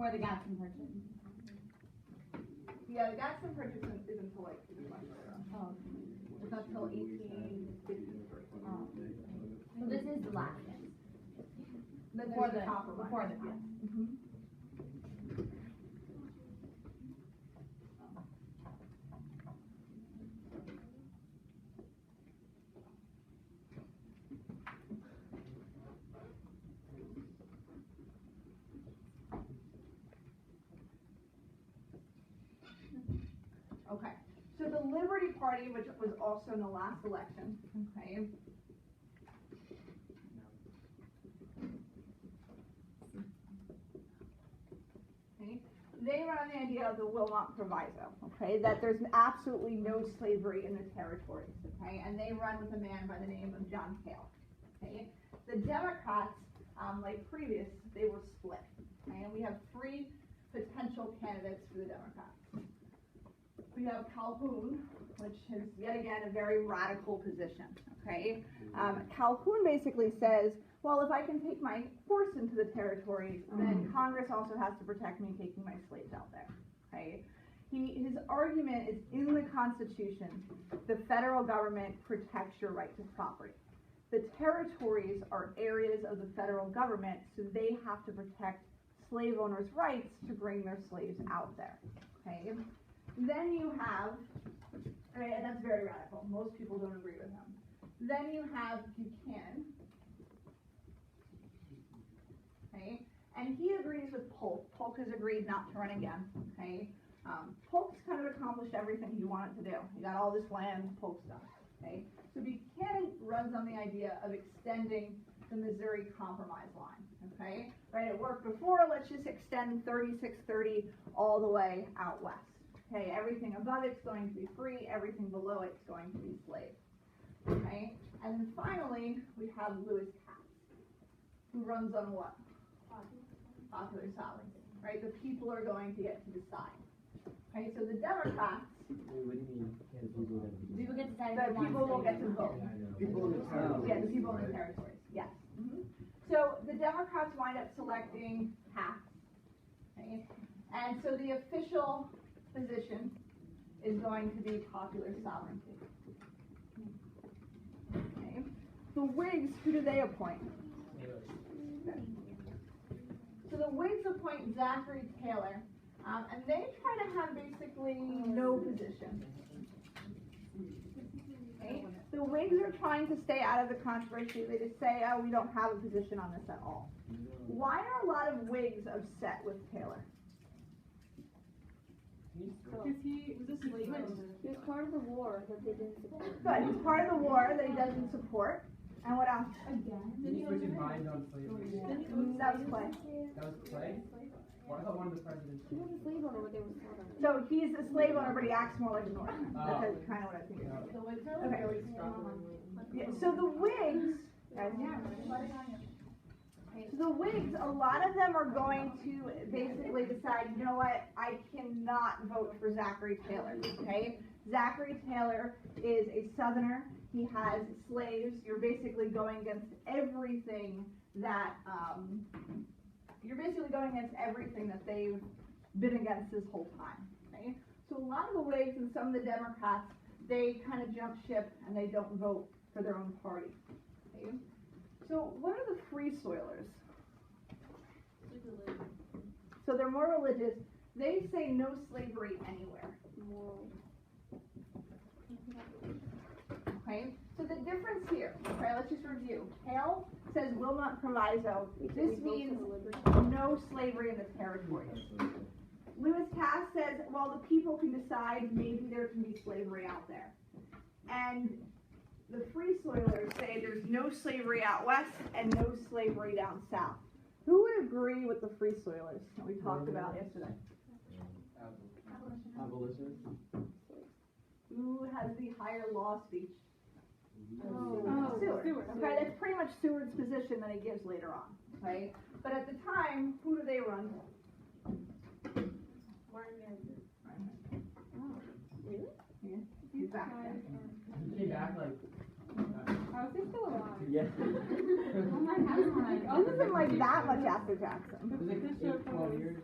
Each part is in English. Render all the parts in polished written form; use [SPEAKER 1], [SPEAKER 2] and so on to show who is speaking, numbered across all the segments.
[SPEAKER 1] before the Gadsden Purchase.
[SPEAKER 2] Yeah, the Gadsden Purchase is until like much later on.
[SPEAKER 1] Oh.
[SPEAKER 2] It's not until 1850.
[SPEAKER 1] So this is the last one.
[SPEAKER 2] Before the compromise.
[SPEAKER 1] Before the
[SPEAKER 2] yes. Okay, so the Liberty Party, which was also in the last election, okay, they run on the idea of the Wilmot Proviso, okay, that there's absolutely no slavery in the territories, okay, and they run with a man by the name of John Cale, okay. The Democrats, like previous, they were split, okay, and we have three potential candidates for the Democrats. We have Calhoun, which is yet again a very radical position, okay. Calhoun basically says, well, if I can take my force into the territories, then Congress also has to protect me taking my slaves out there, okay? His argument is in the Constitution, the federal government protects your right to property. The territories are areas of the federal government, so they have to protect slave owners' rights to bring their slaves out there, okay? Then you have, right, and that's very radical. Most people don't agree with him. Then you have Buchanan, okay, and he agrees with Polk. Polk has agreed not to run again, okay. Polk's kind of accomplished everything he wanted to do. He got all this land, Polk's done, okay. So Buchanan runs on the idea of extending the Missouri Compromise line, okay. Right, it worked before, let's just extend 3630 all the way out west. Okay, everything above it's going to be free, everything below it's going to be slave. Okay, and then finally we have Lewis Cass, who runs on what? Popular sovereignty. Right, the people are going to get to decide. Okay, so the Democrats.
[SPEAKER 3] What do you mean?
[SPEAKER 1] People get to decide.
[SPEAKER 2] The people will get to vote.
[SPEAKER 3] People in the territories.
[SPEAKER 2] Yeah, the people in the territories. Yes. So the Democrats wind up selecting Cass. Okay, and so the official position is going to be popular sovereignty. Okay. The Whigs, who do they appoint? Okay. So the Whigs appoint Zachary Taylor, and they try to have basically no position. Okay. The Whigs are trying to stay out of the controversy. They just say, oh, we don't have a position on this at all. Why are a lot of Whigs upset with Taylor?
[SPEAKER 4] Because he was a slave owner.
[SPEAKER 5] He was part of the war that they didn't support.
[SPEAKER 2] Good. He's part of the war that he doesn't support. And what else?
[SPEAKER 4] Did he
[SPEAKER 3] switching minds on slavery.
[SPEAKER 2] That was Clay.
[SPEAKER 3] That was Clay? Well, I thought one of the presidents.
[SPEAKER 5] He was a slave owner when they were taught him.
[SPEAKER 2] So he's a slave owner, but he acts more like a Northman. That's kind of what I think.
[SPEAKER 4] The Whigs are
[SPEAKER 2] Okay.
[SPEAKER 4] really struggling.
[SPEAKER 2] Yeah, so the Whigs, guys, so the Whigs, a lot of them are going to basically decide, you know what, I cannot vote for Zachary Taylor, okay? Zachary Taylor is a Southerner. He has slaves. You're basically going against everything that, they've been against this whole time, okay? So a lot of the Whigs and some of the Democrats, they kind of jump ship and they don't vote for their own party, okay? So what are the Free Soilers? So they're more religious. They say no slavery anywhere. Okay, so the difference here, okay, let's just review. Hale says Wilmot Proviso. This means no slavery in the territories. Lewis Cass says, well, the people can decide, maybe there can be slavery out there. And the Free Soilers say there's no slavery out west and no slavery down south. Who would agree with the Free Soilers that we talked about yesterday?
[SPEAKER 3] Abolitionists.
[SPEAKER 2] Who has the higher law speech?
[SPEAKER 4] Seward.
[SPEAKER 2] Okay, that's pretty much Seward's position that he gives later on. Okay, but at the time, who do they run?
[SPEAKER 5] Really?
[SPEAKER 2] Yeah, he's back there.
[SPEAKER 3] He came back like.
[SPEAKER 4] How is he still alive?
[SPEAKER 3] Yeah.
[SPEAKER 4] Oh my God.
[SPEAKER 2] This isn't like that much after Jackson.
[SPEAKER 3] It was like 12 years.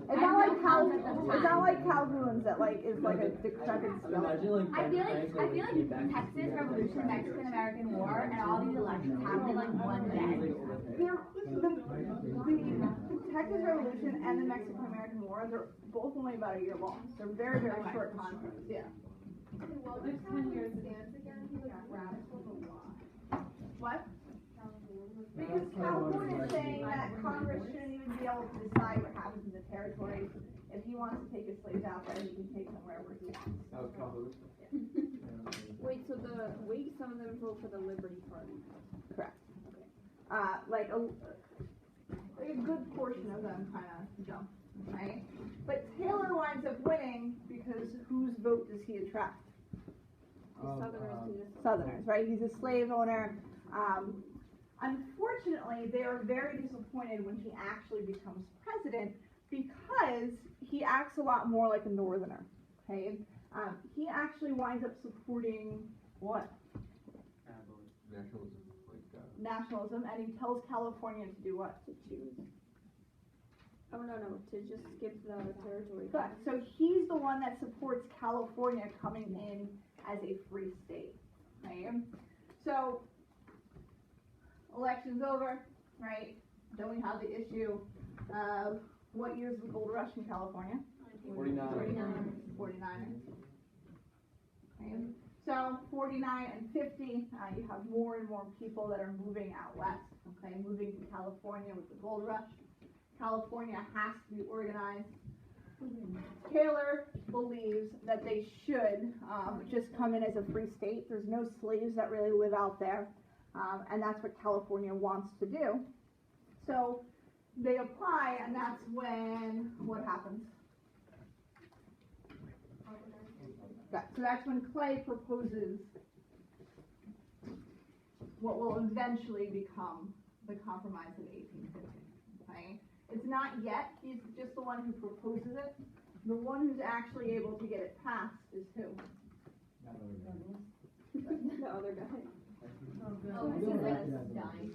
[SPEAKER 2] It's not like it's not like Calhoun's that like is like a decrepit skeleton.
[SPEAKER 6] Imagine like
[SPEAKER 1] I feel like
[SPEAKER 6] came back to
[SPEAKER 1] Texas Revolution, Mexican American War, and all these elections happened in like one day.
[SPEAKER 2] The Texas Revolution and the Mexican American War, they're both only about a year long. They're very, very short conflicts. Yeah.
[SPEAKER 4] Well, there's 10 years dance again. He was radical a lot.
[SPEAKER 2] What? Because Calhoun is saying that Congress shouldn't even be able to decide what happens in the territories. If he wants to take his slaves out there, he can take them wherever he wants.
[SPEAKER 3] That was Calhoun.
[SPEAKER 5] Wait, so the Whigs, some of them vote for the Liberty Party.
[SPEAKER 2] Correct. Like a good portion of them kind of jump, right? But Taylor winds up winning because whose vote does he attract?
[SPEAKER 5] Southerners do this.
[SPEAKER 2] Southerners, right? He's a slave owner. Unfortunately, they are very disappointed when he actually becomes president because he acts a lot more like a northerner, okay? He actually winds up supporting what?
[SPEAKER 6] nationalism.
[SPEAKER 2] Nationalism, and he tells California to do what?
[SPEAKER 5] To choose. Oh, no, to just skip the territory.
[SPEAKER 2] Correct. So he's the one that supports California coming in as a free state, right? So, election's over, right? Then we have the issue of what year's the gold rush in California?
[SPEAKER 3] 49.
[SPEAKER 2] 49. Okay. So 49 and 50, you have more and more people that are moving out west, okay, moving to California with the gold rush. California has to be organized. Taylor believes that they should just come in as a free state. There's no slaves that really live out there, and that's what California wants to do. So they apply, and that's when what happens? So that's when Clay proposes what will eventually become the Compromise of 1850. Okay? It's not yet. He's just the one who proposes it. The one who's actually able to get it passed is who?
[SPEAKER 5] The other guy.
[SPEAKER 1] Oh, this is like dying.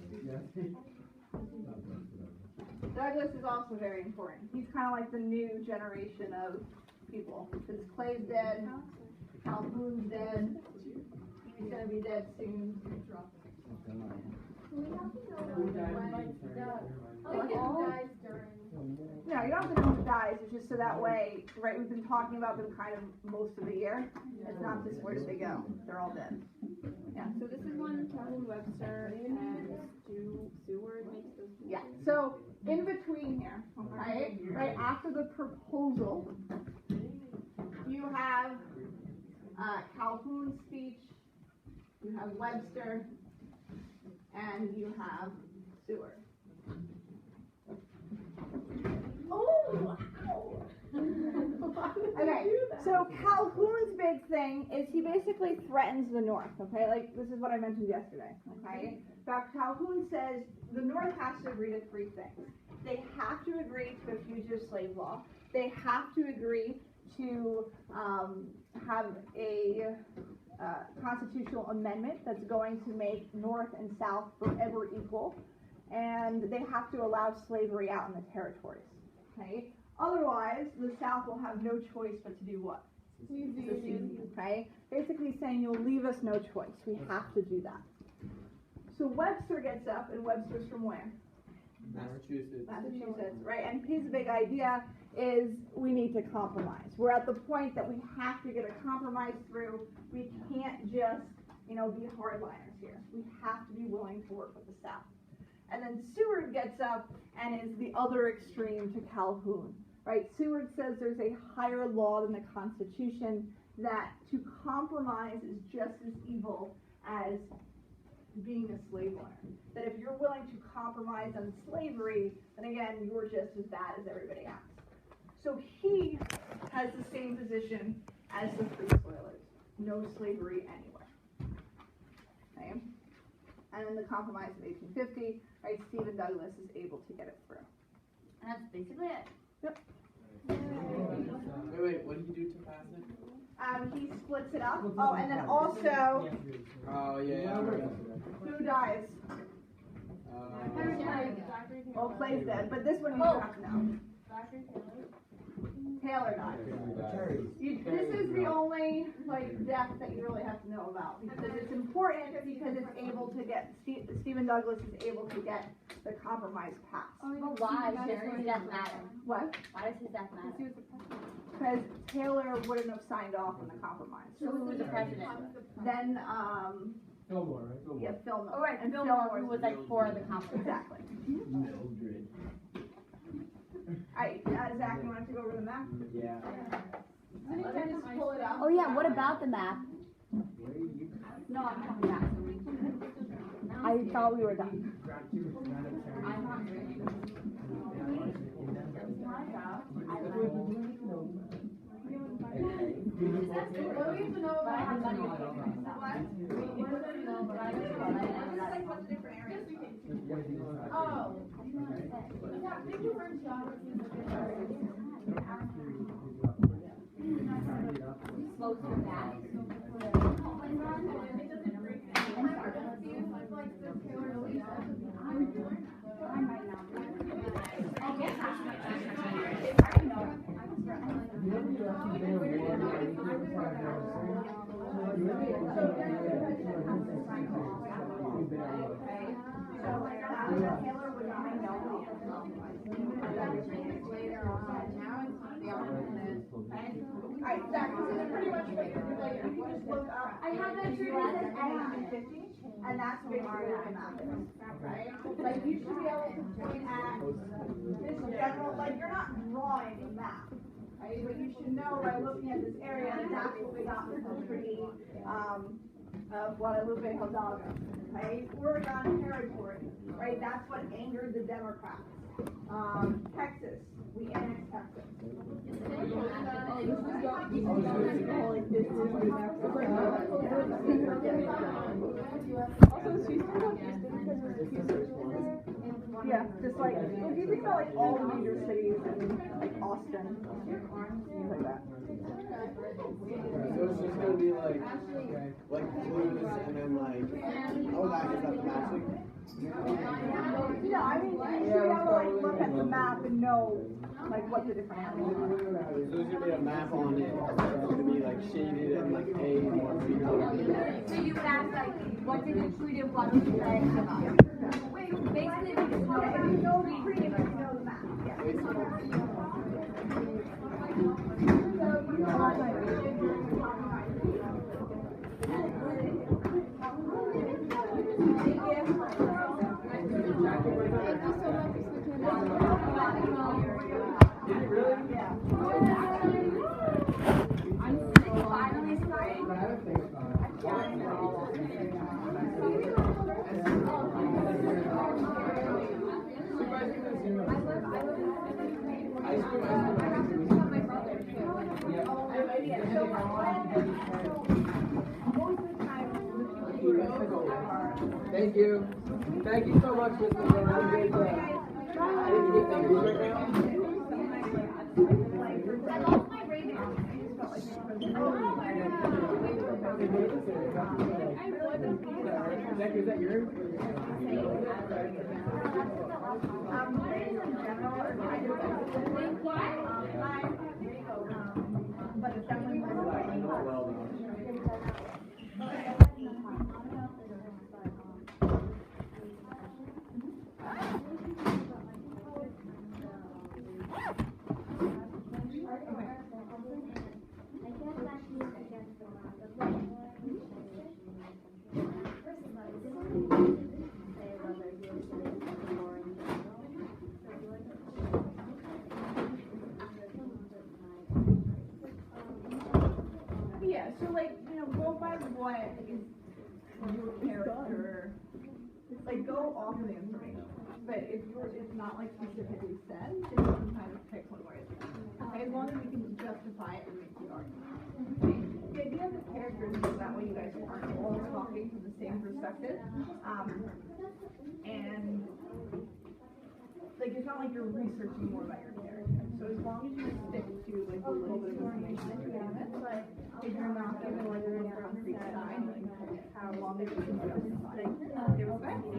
[SPEAKER 2] Douglas is also very important. He's kind of like the new generation of people. Because Clay's dead, Calhoun's dead, he's going to be dead soon.
[SPEAKER 4] We have to know
[SPEAKER 3] Who died?
[SPEAKER 4] who dies during.
[SPEAKER 2] No, you don't have to know who dies. It's just so that way, right, we've been talking about them kind of most of the year. It's not just where did they go. They're all dead. Yeah.
[SPEAKER 5] So this is when Calhoun Webster and Seward makes those.
[SPEAKER 2] Yeah. So in between here, okay, right after the proposal, you have Calhoun's speech, you have Webster, and you have Seward. Oh! Okay, so Calhoun's big thing is he basically threatens the North, okay? Like, this is what I mentioned yesterday, okay? Dr. Calhoun says the North has to agree to three things. They have to agree to a fugitive slave law. They have to agree to have a constitutional amendment that's going to make North and South forever equal. And they have to allow slavery out in the territories, okay? Otherwise, the South will have no choice but to do what? Secede, okay? Basically saying you'll leave us no choice. We have to do that. So Webster gets up, and Webster's from where? Massachusetts, right? And his big idea is we need to compromise. We're at the point that we have to get a compromise through. We can't just, be hardliners here. We have to be willing to work with the South. And then Seward gets up and is the other extreme to Calhoun, right? Seward says there's a higher law than the Constitution, that to compromise is just as evil as being a slave owner. That if you're willing to compromise on slavery, then again, you're just as bad as everybody else. So he has the same position as the free soilers. No slavery anywhere. Okay? And then the Compromise of 1850, right, Stephen Douglas is able to get it through.
[SPEAKER 1] And that's basically it.
[SPEAKER 2] Yep.
[SPEAKER 3] Wait, what did he do to pass it?
[SPEAKER 2] He splits it up. Oh, and then also,
[SPEAKER 3] Oh, yeah.
[SPEAKER 2] who dies?
[SPEAKER 1] Who died?
[SPEAKER 2] Well, Clay's dead, but this one you don't have to know. Taylor died. This is the only like death that you really have to know about because it's important because it's able to get Stephen Douglas is able to get the compromise passed.
[SPEAKER 1] But why does his death matter?
[SPEAKER 2] What?
[SPEAKER 1] Why does his death matter?
[SPEAKER 2] Because Taylor wouldn't have signed off on the compromise.
[SPEAKER 1] So who was the president?
[SPEAKER 2] Then
[SPEAKER 3] Fillmore, right? Fillmore.
[SPEAKER 2] yeah, Fillmore.
[SPEAKER 1] Oh, right,
[SPEAKER 2] And
[SPEAKER 1] Fillmore, who was like for the compromise.
[SPEAKER 2] Exactly. Alright, Zach, you want to take over the map?
[SPEAKER 3] Yeah.
[SPEAKER 2] Let me just pull it up.
[SPEAKER 1] Oh yeah, what about the map?
[SPEAKER 2] No, I'm coming back.
[SPEAKER 1] I thought we were done.
[SPEAKER 2] What do we have to know about money?
[SPEAKER 4] Oh. Yeah, big difference
[SPEAKER 1] Slows her down.
[SPEAKER 2] Taylor would not know. Alright, Zach, this is pretty much what you're doing. If you just look up, I have that treaty that says 50, and that's basically what the map is. Right? Like you should be able to point at this general, like you're not drawing a map. Right? But you should know by looking at this area, that's what we got with the treaty of Guadalupe Hidalgo. Right? Oregon Territory. Right? That's what angered the Democrats. Texas. We annexed Texas. Yeah, just like if you think about like all the major cities and like Austin, things like that.
[SPEAKER 3] So it's just gonna be like blues and then like, oh, that is that the matching?
[SPEAKER 2] No, I mean you should be able to like look at the map and know like what the different areas are.
[SPEAKER 3] So there's gonna be a map on it. It's gonna be like shaded and like A or B.
[SPEAKER 1] So you would ask like, what did the treaty of Guadalupe say about? Basically, we just know
[SPEAKER 2] If you know the treaty, you know the map. Yeah.
[SPEAKER 3] Thank you. Thank you so much, Mr. Miller. I didn't get thank you right now.
[SPEAKER 2] I lost my radio.
[SPEAKER 3] Is that yours?
[SPEAKER 2] But it's definitely
[SPEAKER 3] Well
[SPEAKER 2] yeah, so like, go by what is your character, like go off of the information. But if it's not like specifically said, then you can kind of pick one way or the other. Okay, as long as you can justify it and make the argument. Okay? The idea of the characters is that way you guys aren't all talking from the same perspective. And like it's not like you're researching more about your character. So as long as you stick to like a little bit of information that you're given, like if you're not given like a more concrete sign, like how long it is justify. They respect you.